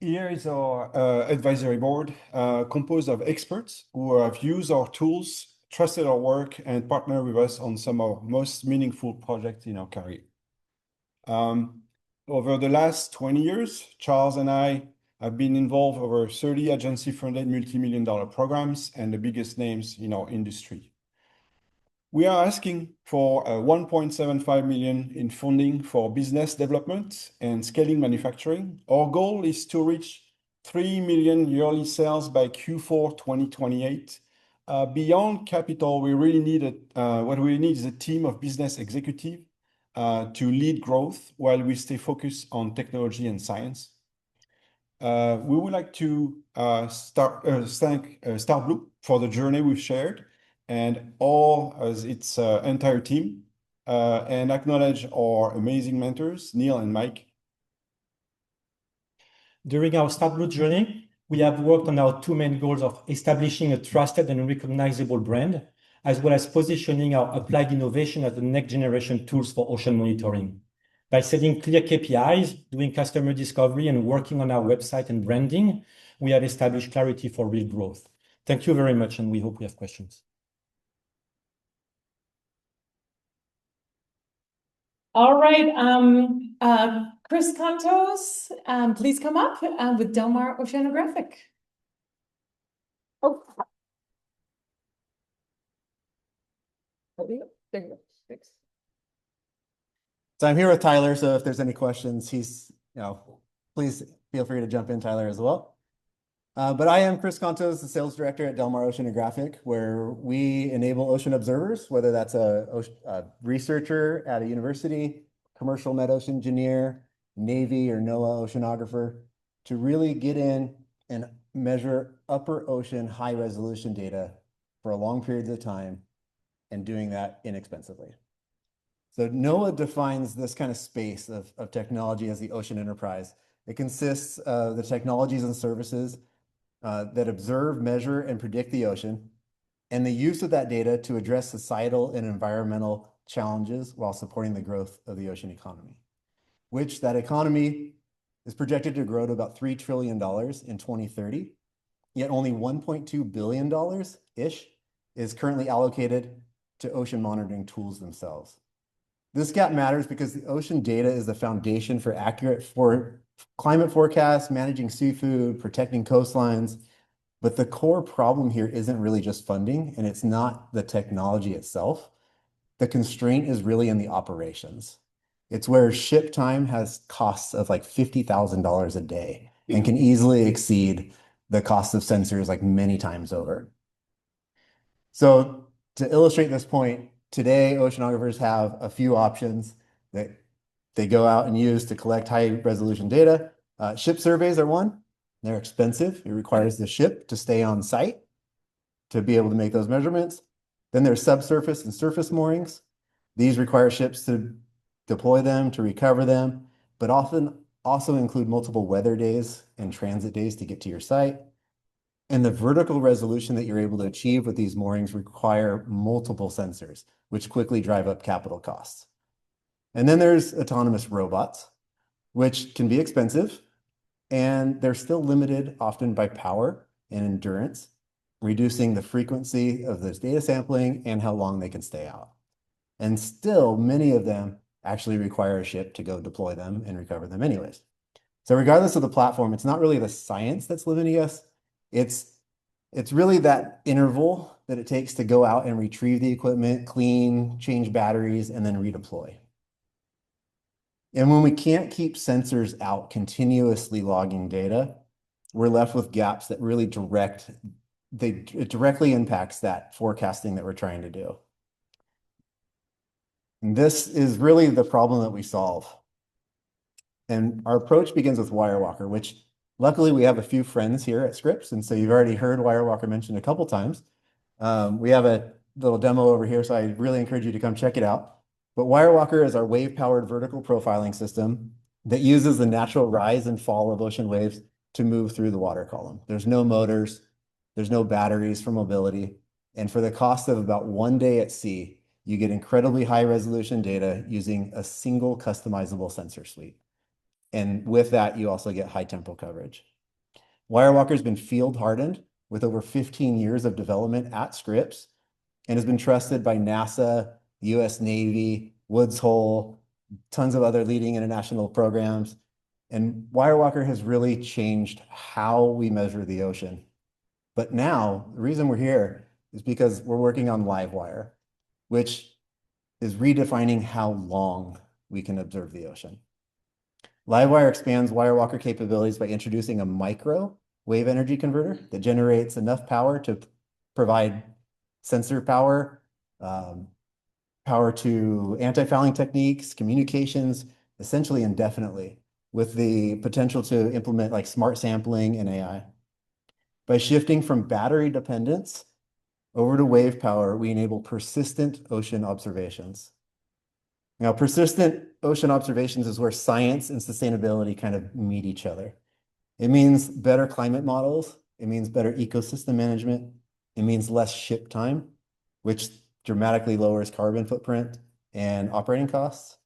Here is our advisory board composed of experts who have used our tools, trusted our work, and partnered with us on some of our most meaningful projects in our career. Over the last 20 years, Charles and I have been involved over 30 agency-funded multi-million-dollar programs and the biggest names in our industry. We are asking for 1.75 million in funding for business development and scaling manufacturing. Our goal is to reach 3 million yearly sales by Q4 2028. Beyond capital, we really need what we need is a team of business executives to lead growth while we stay focused on technology and science. We would like to thank StartBlue for the journey we've shared and all as its entire team, and acknowledge our amazing mentors, Neil and Mike. During our StartBlue journey, we have worked on our 2 main goals of establishing a trusted and recognizable brand, as well as positioning our applied innovation as the next generation tools for ocean monitoring. By setting clear KPIs, doing customer discovery, and working on our website and branding, we have established clarity for real growth. Thank you very much, and we hope we have questions. All right, Chris Contos, please come up with Mar Oceanographic. Oh. There you go. Thanks. So I'm here with Tyler, so if there's any questions, please feel free to jump in, Tyler, as well. But I am Chris Contos, the sales director at Mar Oceanographic, where we enable ocean observers, whether that's a researcher at a university, commercial med ocean engineer, Navy or NOAA oceanographer, to really get in and measure upper ocean high resolution data for a long periods of time and doing that inexpensively. So NOAA defines this kind of space of technology as the ocean enterprise. It consists of the technologies and services that observe, measure, and predict the ocean, and the use of that data to address societal and environmental challenges while supporting the growth of the ocean economy, which that economy is projected to grow to about $3 trillion in 2030, yet only $1.2 billion-ish is currently allocated to ocean monitoring tools themselves. This gap matters because the ocean data is the foundation for accurate climate forecasts, managing seafood, protecting coastlines. But the core problem here isn't really just funding, and it's not the technology itself. The constraint is really in the operations. It's where ship time has costs of like $50,000 a day and can easily exceed the cost of sensors like many times over. So to illustrate this point, today, oceanographers have a few options that they go out and use to collect high-resolution data. Ship surveys are one. They're expensive. It requires the ship to stay on site to be able to make those measurements. Then there's subsurface and surface moorings. These require ships to deploy them, to recover them, but often also include multiple weather days and transit days to get to your site. And the vertical resolution that you're able to achieve with these moorings require multiple sensors, which quickly drive up capital costs. And then there's autonomous robots, which can be expensive, and they're still limited often by power and endurance, reducing the frequency of this data sampling and how long they can stay out. And still, many of them actually require a ship to go deploy them and recover them anyways. So regardless of the platform, it's not really the science that's limiting us. It's really that interval that it takes to go out and retrieve the equipment, clean, change batteries, and then redeploy. And when we can't keep sensors out continuously logging data, we're left with gaps that really it directly impacts that forecasting that we're trying to do. And this is really the problem that we solve. And our approach begins with Wirewalker, which luckily we have a few friends here at Scripps. And so you've already heard Wirewalker mentioned a couple times. We have a little demo over here, so I really encourage you to come check it out. But Wirewalker is our wave-powered vertical profiling system that uses the natural rise and fall of ocean waves to move through the water column. There's no motors, there's no batteries for mobility. And for the cost of about 1 day at sea, you get incredibly high resolution data using a single customizable sensor suite. And with that, you also get high tempo coverage. Wirewalker has been field hardened with over 15 years of development at Scripps and has been trusted by NASA, the US Navy, Woods Hole, tons of other leading international programs. And Wirewalker has really changed how we measure the ocean. But now, the reason we're here is because we're working on LiveWire, which is redefining how long we can observe the ocean. LiveWire expands Wirewalker capabilities by introducing a micro wave energy converter that generates enough power to provide sensor power, power to anti-fouling techniques, communications, essentially indefinitely, with the potential to implement like smart sampling and AI. By shifting from battery dependence over to wave power, we enable persistent ocean observations. Now, persistent ocean observations is where science and sustainability kind of meet each other. It means better climate models. It means better ecosystem management. It means less ship time, which dramatically lowers carbon footprint and operating costs.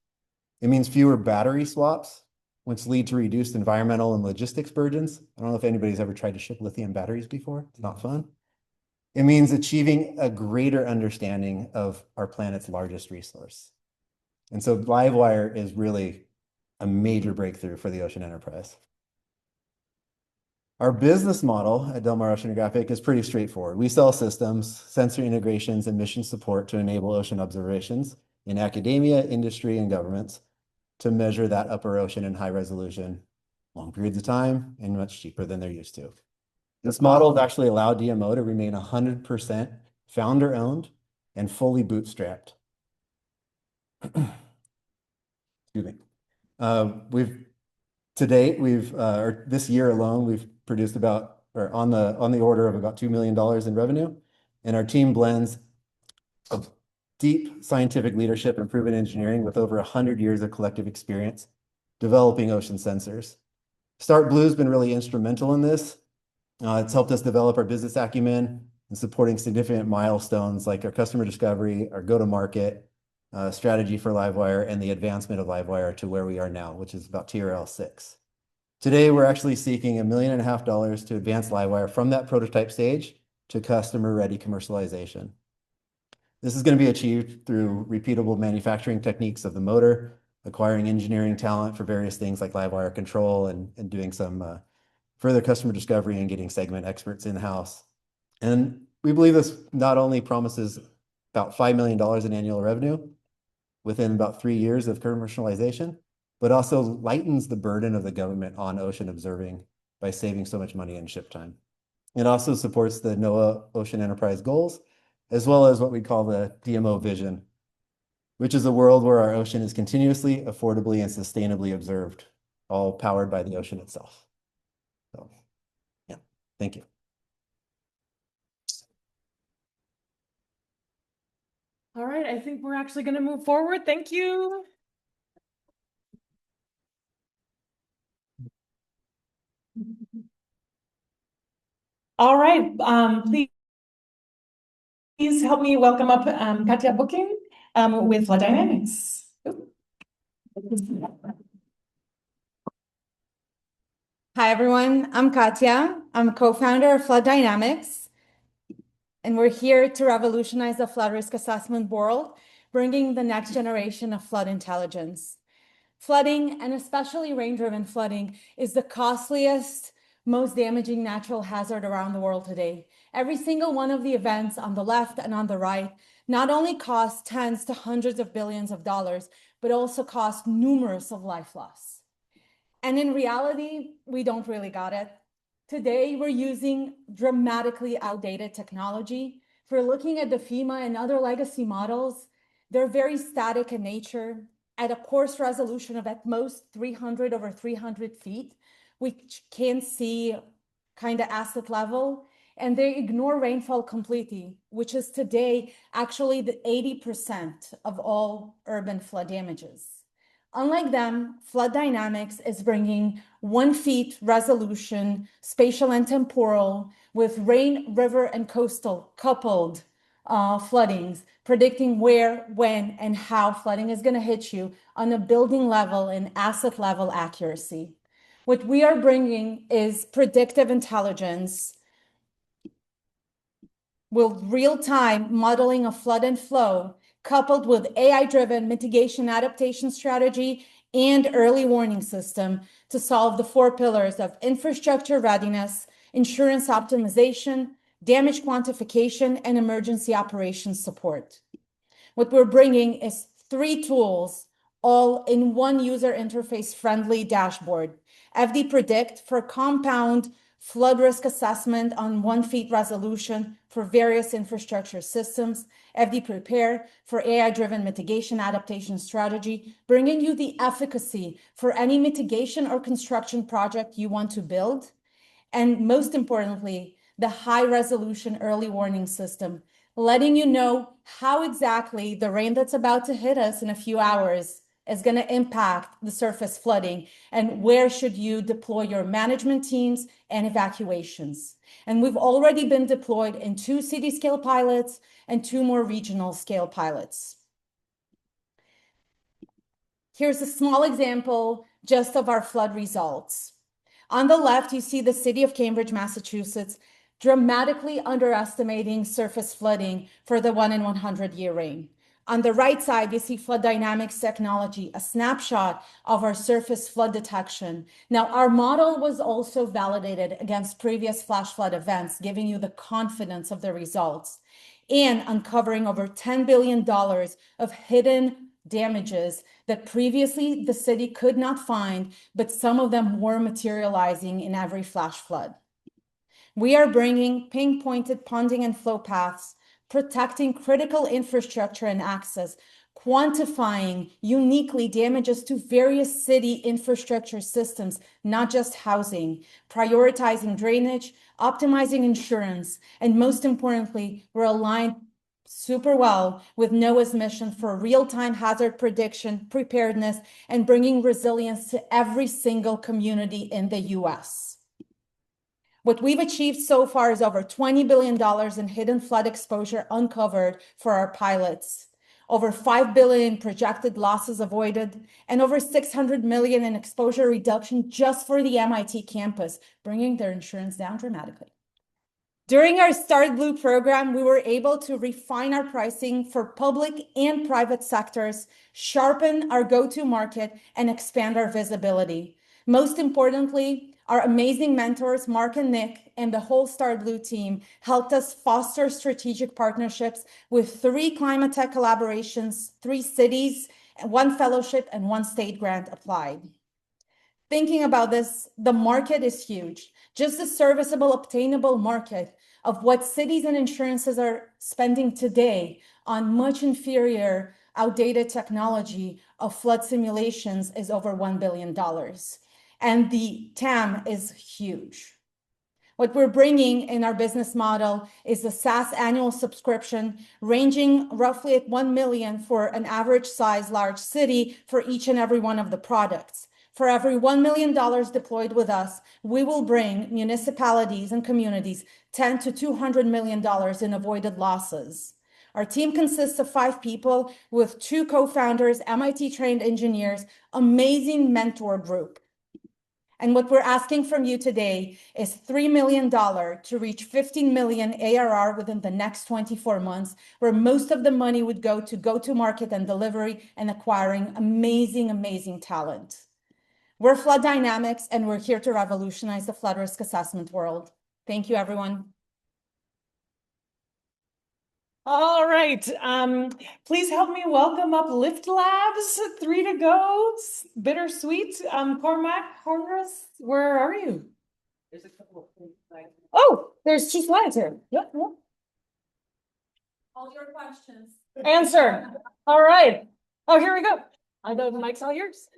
It means fewer battery swaps, which lead to reduced environmental and logistics burdens. I don't know if anybody's ever tried to ship lithium batteries before. It's not fun. It means achieving a greater understanding of our planet's largest resource. And so LiveWire is really a major breakthrough for the ocean enterprise. Our business model at Mar Oceanographic is pretty straightforward. We sell systems, sensor integrations, and mission support to enable ocean observations in academia, industry, and governments to measure that upper ocean in high resolution, long periods of time, and much cheaper than they're used to. This model has actually allowed DMO to remain 100% founder-owned and fully bootstrapped. Excuse me. To date, or this year alone, we've produced about, or on the order of about $2 million in revenue, and our team blends of deep scientific leadership and proven engineering with over 100 years of collective experience developing ocean sensors. StartBlue has been really instrumental in this. It's helped us develop our business acumen and supporting significant milestones like our customer discovery, our go-to-market strategy for LiveWire, and the advancement of LiveWire to where we are now, which is about TRL 6. Today, we're actually seeking $1.5 million to advance LiveWire from that prototype stage to customer-ready commercialization. This is going to be achieved through repeatable manufacturing techniques of the motor, acquiring engineering talent for various things like LiveWire control, and doing some further customer discovery and getting segment experts in-house. And we believe this not only promises about $5 million in annual revenue within about 3 years of commercialization, but also lightens the burden of the government on ocean observing by saving so much money in ship time. It also supports the NOAA Ocean Enterprise goals, as well as what we call the DMO vision, which is a world where our ocean is continuously, affordably, and sustainably observed, all powered by the ocean itself. So, yeah, thank you. All right, I think we're actually going to move forward. Thank you. All right, please help me welcome up Katya Booking with Flood Dynamics. Hi, everyone. I'm Katya. I'm a co-founder of Flood Dynamics, and we're here to revolutionize the flood risk assessment world, bringing the next generation of flood intelligence. Flooding, and especially rain-driven flooding, is the costliest, most damaging natural hazard around the world today. Every single one of the events on the left and on the right not only costs tens to hundreds of billions of dollars, but also cost numerous of life loss. And in reality, we don't really got it. Today, we're using dramatically outdated technology. If we're looking at the FEMA and other legacy models, they're very static in nature at a coarse resolution of at most 300 over 300 feet, which can't see kind of asset level, and they ignore rainfall completely, which is today actually the 80% of all urban flood damages. Unlike them, Flood Dynamics is bringing 1 feet resolution, spatial and temporal, with rain, river, and coastal coupled floodings, predicting where, when, and how flooding is going to hit you on a building level and asset level accuracy. What we are bringing is predictive intelligence with real-time modeling of flood and flow, coupled with AI-driven mitigation adaptation strategy and early warning system to solve the 4 pillars of infrastructure readiness, insurance optimization, damage quantification, and emergency operations support. What we're bringing is 3 tools, all in one user interface friendly dashboard. FD Predict for compound flood risk assessment on 1 feet resolution for various infrastructure systems, FD Prepare for AI-driven mitigation adaptation strategy, bringing you the efficacy for any mitigation or construction project you want to build, and most importantly, the high-resolution early warning system, letting you know how exactly the rain that's about to hit us in a few hours is going to impact the surface flooding, and where should you deploy your management teams and evacuations. And we've already been deployed in 2 city-scale pilots and 2 more regional scale pilots. Here's a small example just of our flood results. On the left, you see the city of Cambridge, Massachusetts, dramatically underestimating surface flooding for the 1 in 100 year rain. On the right side, you see flood dynamics technology, a snapshot of our surface flood detection. Now, our model was also validated against previous flash flood events, giving you the confidence of the results and uncovering over $10 billion of hidden damages that previously the city could not find, but some of them were materializing in every flash flood. We are bringing pinpointed ponding and flow paths, protecting critical infrastructure and access, quantifying uniquely damages to various city infrastructure systems, not just housing, prioritizing drainage, optimizing insurance, and most importantly, we're aligned super well with NOAA's mission for real-time hazard prediction, preparedness, and bringing resilience to every single community in the US. What we've achieved so far is over $20 billion in hidden flood exposure uncovered for our pilots, over $5 billion in projected losses avoided, and over $600 million in exposure reduction just for the MIT campus, bringing their insurance down dramatically. During our StartBlue program, we were able to refine our pricing for public and private sectors, sharpen our go-to market, and expand our visibility. Most importantly, our amazing mentors, Mark and Nick, and the whole StartBlue team helped us foster strategic partnerships with 3 climate tech collaborations, 3 cities, 1 fellowship, and 1 state grant applied. Thinking about this, the market is huge. Just the serviceable, obtainable market of what cities and insurances are spending today on much inferior, outdated technology of flood simulations is over $1 billion. And the TAM is huge. What we're bringing in our business model is a SaaS annual subscription ranging roughly at $1 million for an average size large city for each and every one of the products. For every $1 million deployed with us, we will bring municipalities and communities $10 to $200 million in avoided losses. Our team consists of 5 people with 2 co-founders, MIT-trained engineers, amazing mentor group. And what we're asking from you today is $3 million to reach 15 million ARR within the next 24 months, where most of the money would go to market and delivery and acquiring amazing, amazing talent. We're Flood Dynamics, and we're here to revolutionize the flood risk assessment world. Thank you, everyone. All right. Please help me welcome up LiftLabs, 3 to go. Bittersweet. Cormac, Horners, where are you? There's a couple of things. Oh, there's 2 slides here. Yep. All your questions. Answer. All right. Oh, here we go. I know the mic's all yours.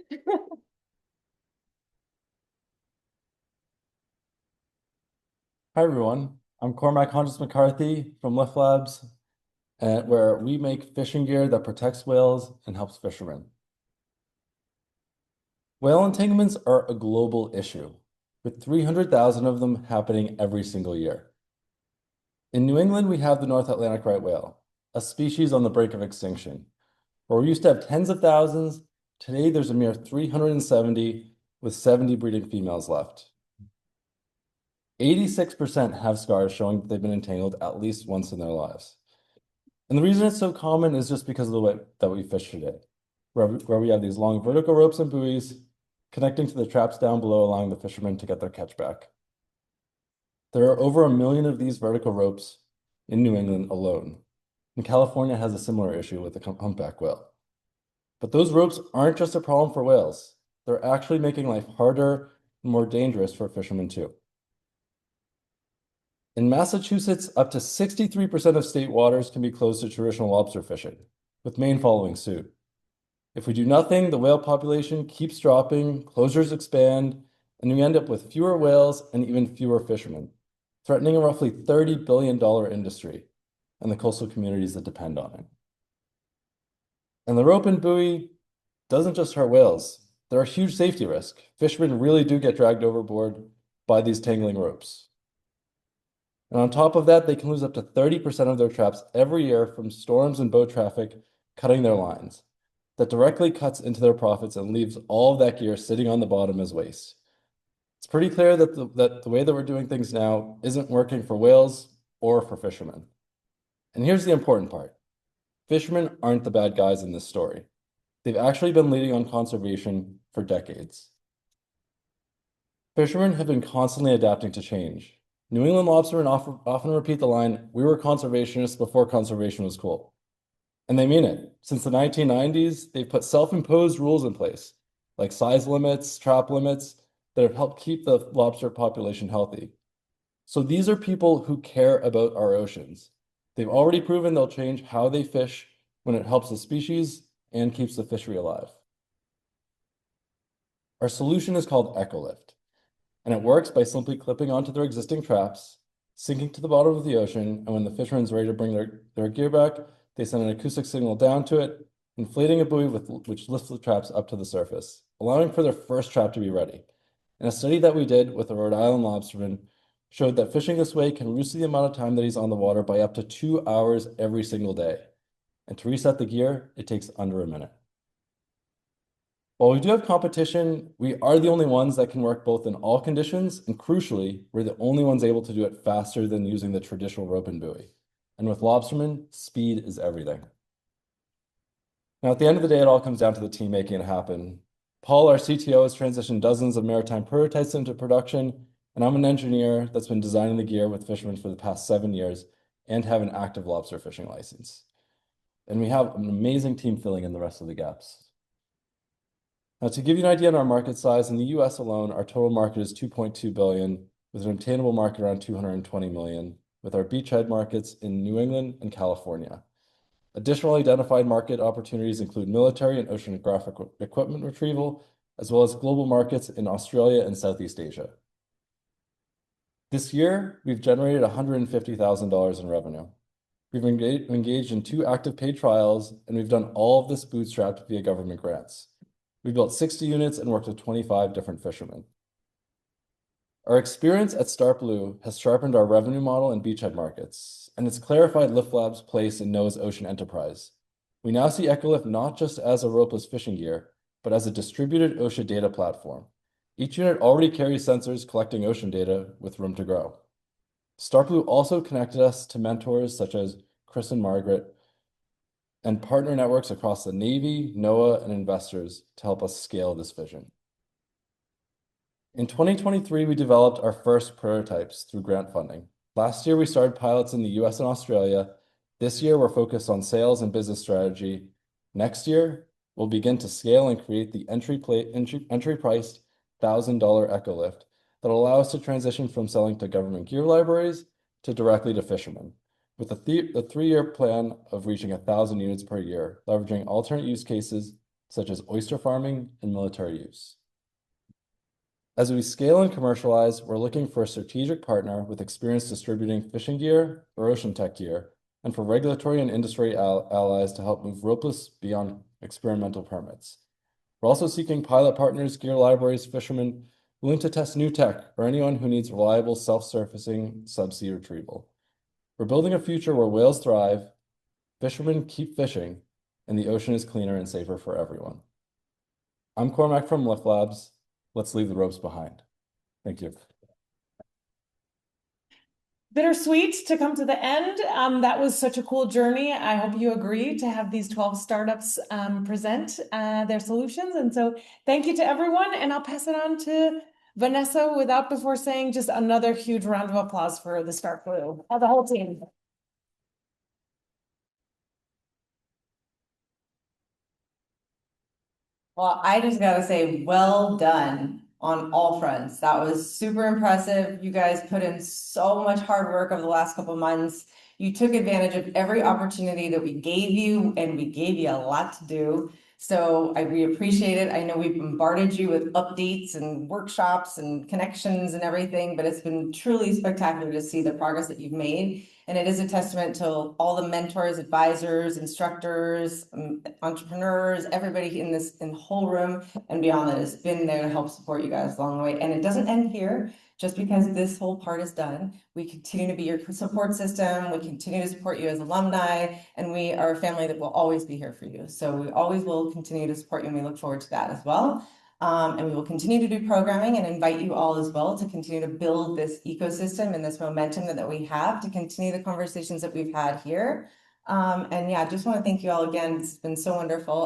Hi, everyone. I'm Cormac Hodges-McCarthy from LiftLabs, where we make fishing gear that protects whales and helps fishermen. Whale entanglements are a global issue, with 300,000 of them happening every single year. In New England, we have the North Atlantic right whale, a species on the brink of extinction. Where we used to have tens of thousands, today there's a mere 370 with 70 breeding females left. 86% have scars showing that they've been entangled at least once in their lives. And the reason it's so common is just because of the way that we fish today, where we have these long vertical ropes and buoys connecting to the traps down below, allowing the fishermen to get their catch back. There are over 1 million of these vertical ropes in New England alone, and California has a similar issue with the humpback whale. But those ropes aren't just a problem for whales. They're actually making life harder and more dangerous for fishermen too. In Massachusetts, up to 63% of state waters can be closed to traditional lobster fishing, with Maine following suit. If we do nothing, the whale population keeps dropping, closures expand, and we end up with fewer whales and even fewer fishermen, threatening a roughly $30 billion industry and the coastal communities that depend on it. And the rope and buoy doesn't just hurt whales. They're a huge safety risk. Fishermen really do get dragged overboard by these tangling ropes. And on top of that, they can lose up to 30% of their traps every year from storms and boat traffic cutting their lines. that directly cuts into their profits and leaves all of that gear sitting on the bottom as waste. It's pretty clear that the way that we're doing things now isn't working for whales or for fishermen. And here's the important part. Fishermen aren't the bad guys in this story. They've actually been leading on conservation for decades. Fishermen have been constantly adapting to change. New England lobstermen often repeat the line, "We were conservationists before conservation was cool." And they mean it. Since the 1990s, they've put self-imposed rules in place, like size limits, trap limits, that have helped keep the lobster population healthy. So these are people who care about our oceans. They've already proven they'll change how they fish when it helps the species and keeps the fishery alive. Our solution is called EcoLift, and it works by simply clipping onto their existing traps, sinking to the bottom of the ocean, and when the fisherman's ready to bring their gear back, they send an acoustic signal down to it, inflating a buoy which lifts the traps up to the surface, allowing for their first trap to be ready. And a study that we did with a Rhode Island lobsterman showed that fishing this way can reduce the amount of time that he's on the water by up to 2 hours every single day. And to reset the gear, it takes under a minute. While we do have competition, we are the only ones that can work both in all conditions, and crucially, we're the only ones able to do it faster than using the traditional rope and buoy. And with lobstermen, speed is everything. Now, at the end of the day, it all comes down to the team making it happen. Paul, our CTO, has transitioned dozens of maritime prototypes into production, and I'm an engineer that's been designing the gear with fishermen for the past 7 years and have an active lobster fishing license. And we have an amazing team filling in the rest of the gaps. Now, to give you an idea on our market size, in the US alone, our total market is 2.2 billion, with an obtainable market around 220 million, with our beachhead markets in New England and California. Additional identified market opportunities include military and oceanographic equipment retrieval, as well as global markets in Australia and Southeast Asia. This year, we've generated $150,000 in revenue. We've engaged in 2 active paid trials, and we've done all of this bootstrapped via government grants. We built 60 units and worked with 25 different fishermen. Our experience at StartBlue has sharpened our revenue model in beachhead markets, and it's clarified LiftLabs' place in NOAA's Ocean Enterprise. We now see EcoLift not just as a ropeless fishing gear, but as a distributed ocean data platform. Each unit already carries sensors collecting ocean data with room to grow. StartBlue also connected us to mentors such as Chris and Margaret, and partner networks across the Navy, NOAA, and investors to help us scale this vision. In 2023, we developed our first prototypes through grant funding. Last year, we started pilots in the US and Australia. This year, we're focused on sales and business strategy. Next year, we'll begin to scale and create the entry-priced $1,000 EcoLift that will allow us to transition from selling to government gear libraries to directly to fishermen, with a 3-year plan of reaching 1,000 units per year, leveraging alternate use cases such as oyster farming and military use. As we scale and commercialize, we're looking for a strategic partner with experience distributing fishing gear or ocean tech gear, and for regulatory and industry allies to help move ropeless beyond experimental permits. We're also seeking pilot partners, gear libraries, fishermen willing to test new tech, or anyone who needs reliable self-surfacing subsea retrieval. We're building a future where whales thrive, fishermen keep fishing, and the ocean is cleaner and safer for everyone. I'm Cormac from LiftLabs. Let's leave the ropes behind. Thank you. Bittersweet to come to the end. That was such a cool journey. I hope you agree to have these 12 startups present their solutions. And so thank you to everyone. And I'll pass it on to Vanessa before saying just another huge round of applause for the StartBlue, the whole team. Well, I just gotta say, well done on all fronts. That was super impressive. You guys put in so much hard work over the last couple of months. You took advantage of every opportunity that we gave you, and we gave you a lot to do. So we appreciate it. I know we've bombarded you with updates and workshops and connections and everything, but it's been truly spectacular to see the progress that you've made. And it is a testament to all the mentors, advisors, instructors, entrepreneurs, everybody in the whole room and beyond that has been there to help support you guys along the way. And it doesn't end here. Just because this whole part is done, we continue to be your support system, we continue to support you as alumni, and we are a family that will always be here for you. So we always will continue to support you, and we look forward to that as well. And we will continue to do programming and invite you all as well to continue to build this ecosystem and this momentum that we have to continue the conversations that we've had here. And yeah, just want to thank you all again. It's been so wonderful.